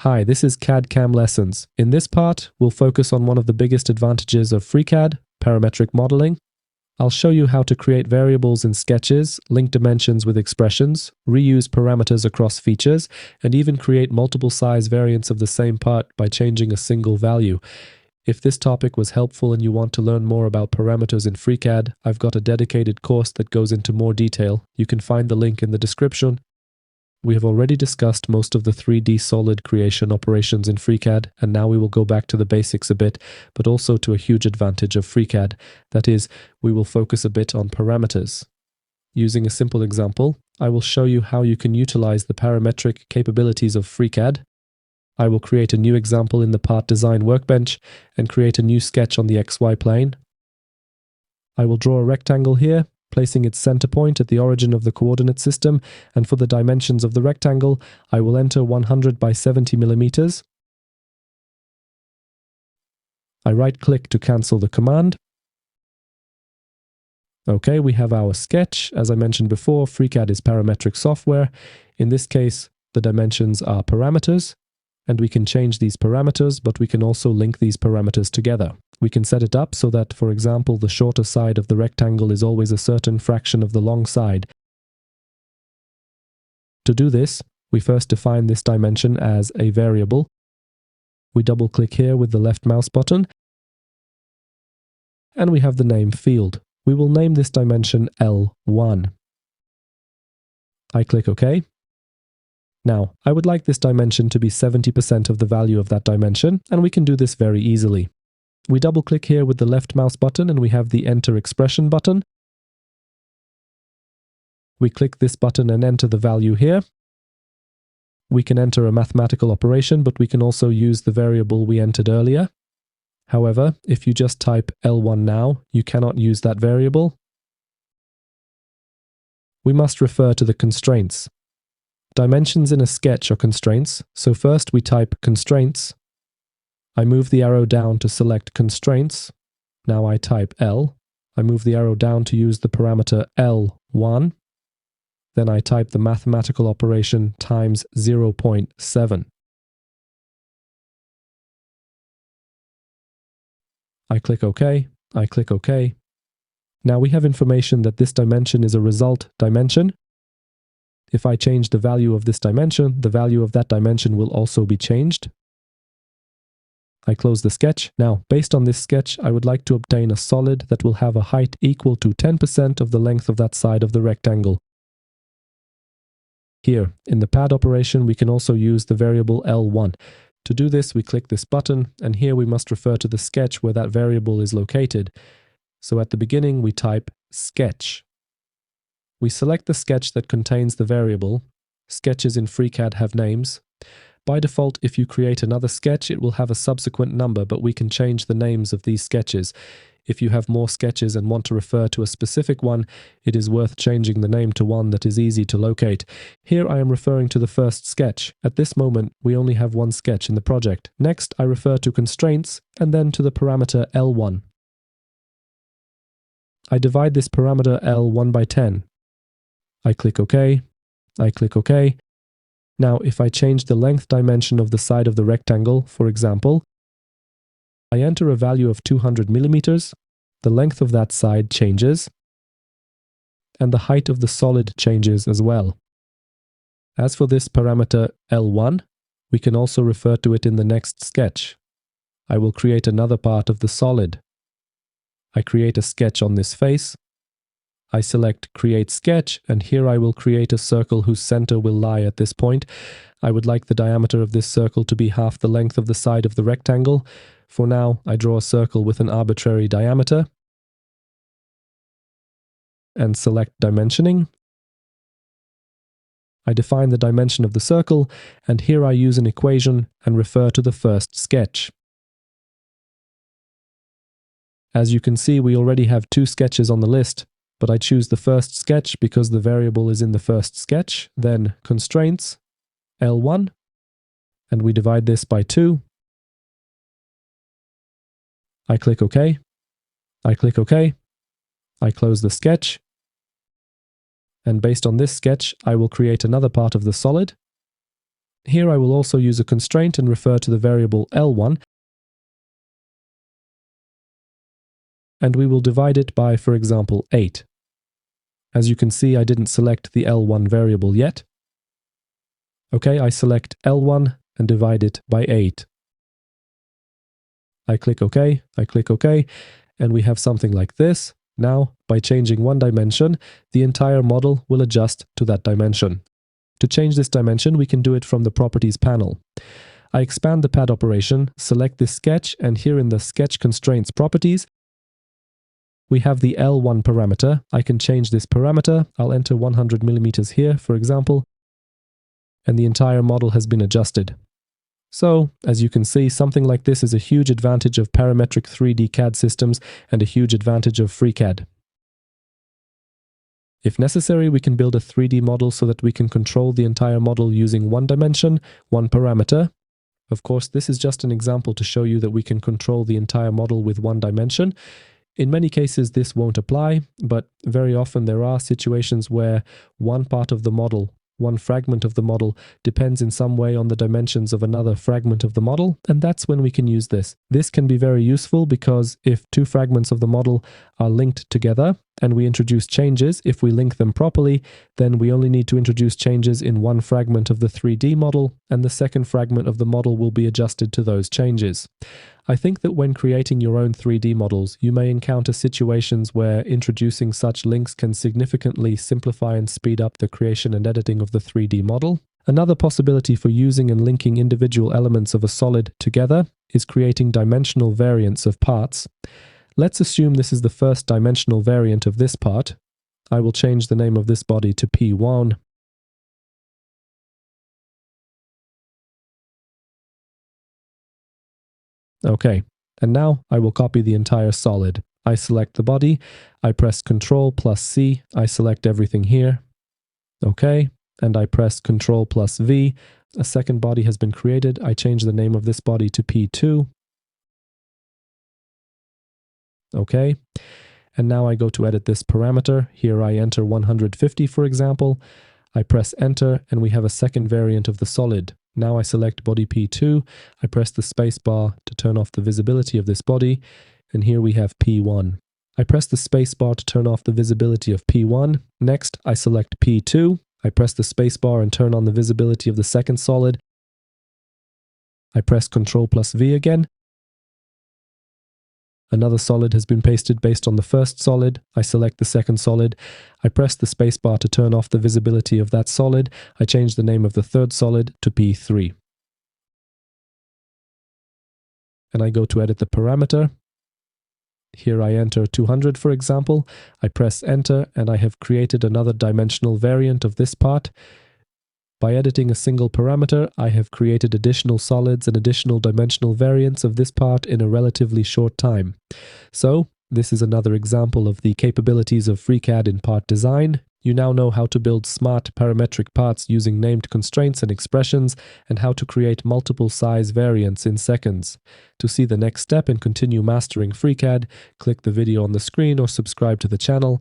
Hi, this is CAD/CAM Lessons. In this part, we'll focus on one of the biggest advantages of FreeCAD, parametric modeling. I'll show you how to create variables in sketches, link dimensions with expressions, reuse parameters across features, and even create multiple size variants of the same part by changing a single value. If this topic was helpful and you want to learn more about parameters in FreeCAD, I've got a dedicated course that goes into more detail. You can find the link in the description. We have already discussed most of the 3D solid creation operations in FreeCAD, and now we will go back to the basics a bit, but also to a huge advantage of FreeCAD. That is, we will focus a bit on parameters. Using a simple example, I will show you how you can utilize the parametric capabilities of FreeCAD. I will create a new example in the Part Design workbench and create a new sketch on the XY plane. I will draw a rectangle here, placing its center point at the origin of the coordinate system, and for the dimensions of the rectangle, I will enter 100 by 70 millimeters. I right-click to cancel the command. Okay, we have our sketch. As I mentioned before, FreeCAD is parametric software. In this case, the dimensions are parameters, and we can change these parameters, but we can also link these parameters together. We can set it up so that, for example, the shorter side of the rectangle is always a certain fraction of the long side. To do this, we first define this dimension as a variable. We double-click here with the left mouse button, and we have the name field. We will name this dimension L1. I click OK. Now, I would like this dimension to be 70% of the value of that dimension, and we can do this very easily. We double-click here with the left mouse button and we have the Enter Expression button. We click this button and enter the value here. We can enter a mathematical operation, but we can also use the variable we entered earlier. However, if you just type L1 now, you cannot use that variable. We must refer to the constraints. Dimensions in a sketch are constraints, so first we type constraints. I move the arrow down to select constraints. Now I type L. I move the arrow down to use the parameter L1. Then I type the mathematical operation times 0.7. I click OK. I click OK. Now we have information that this dimension is a result dimension. If I change the value of this dimension, the value of that dimension will also be changed. I close the sketch. Now, based on this sketch, I would like to obtain a solid that will have a height equal to 10% of the length of that side of the rectangle. Here, in the pad operation, we can also use the variable L1. To do this, we click this button, and here we must refer to the sketch where that variable is located. So at the beginning, we type sketch. We select the sketch that contains the variable. Sketches in FreeCAD have names. By default, if you create another sketch, it will have a subsequent number, but we can change the names of these sketches. If you have more sketches and want to refer to a specific one, it is worth changing the name to one that is easy to locate. Here I am referring to the first sketch. At this moment, we only have one sketch in the project. Next, I refer to constraints, and then to the parameter L1. I divide this parameter L1 by 10. I click OK. I click OK. Now, if I change the length dimension of the side of the rectangle, for example, I enter a value of 200 millimeters, the length of that side changes, and the height of the solid changes as well. As for this parameter L1, we can also refer to it in the next sketch. I will create another part of the solid. I create a sketch on this face. I select Create Sketch, and here I will create a circle whose center will lie at this point. I would like the diameter of this circle to be half the length of the side of the rectangle. For now, I draw a circle with an arbitrary diameter and select Dimensioning. I define the dimension of the circle, and here I use an equation and refer to the first sketch. As you can see, we already have two sketches on the list. But I choose the first sketch because the variable is in the first sketch, then constraints, L1, and we divide this by 2. I click OK. I click OK. I close the sketch. And based on this sketch, I will create another part of the solid. Here I will also use a constraint and refer to the variable L1, and we will divide it by, for example, 8. As you can see, I didn't select the L1 variable yet. Okay, I select L1 and divide it by 8. I click OK, and we have something like this. Now, by changing one dimension, the entire model will adjust to that dimension. To change this dimension, we can do it from the Properties panel. I expand the pad operation, select this sketch, and here in the Sketch Constraints Properties, we have the L1 parameter. I can change this parameter. I'll enter 100 millimeters here, for example, and the entire model has been adjusted. So, as you can see, something like this is a huge advantage of parametric 3D CAD systems and a huge advantage of FreeCAD. If necessary, we can build a 3D model so that we can control the entire model using one dimension, one parameter. Of course, this is just an example to show you that we can control the entire model with one dimension. In many cases, this won't apply, but very often there are situations where one part of the model, one fragment of the model, depends in some way on the dimensions of another fragment of the model, and that's when we can use this. This can be very useful because if two fragments of the model are linked together and we introduce changes, if we link them properly, then we only need to introduce changes in one fragment of the 3D model, and the second fragment of the model will be adjusted to those changes. I think that when creating your own 3D models, you may encounter situations where introducing such links can significantly simplify and speed up the creation and editing of the 3D model. Another possibility for using and linking individual elements of a solid together is creating dimensional variants of parts. Let's assume this is the first dimensional variant of this part. I will change the name of this body to P1. Okay, and now I will copy the entire solid. I select the body, I press Ctrl+C, I select everything here. Okay, and I press Ctrl+V. A second body has been created. I change the name of this body to P2. Okay, and now I go to edit this parameter. Here I enter 150, for example. I press Enter, and we have a second variant of the solid. Now I select body P2, I press the space bar to turn off the visibility of this body, and here we have P1. I press the space bar to turn off the visibility of P1. Next, I select P2, I press the space bar and turn on the visibility of the second solid. I press Ctrl+V again. Another solid has been pasted based on the first solid. I select the second solid. I press the spacebar to turn off the visibility of that solid. I change the name of the third solid to P3. And I go to edit the parameter. Here I enter 200, for example. I press Enter, and I have created another dimensional variant of this part. By editing a single parameter, I have created additional solids and additional dimensional variants of this part in a relatively short time. So, this is another example of the capabilities of FreeCAD in part design. You now know how to build smart parametric parts using named constraints and expressions, and how to create multiple size variants in seconds. To see the next step and continue mastering FreeCAD, click the video on the screen or subscribe to the channel.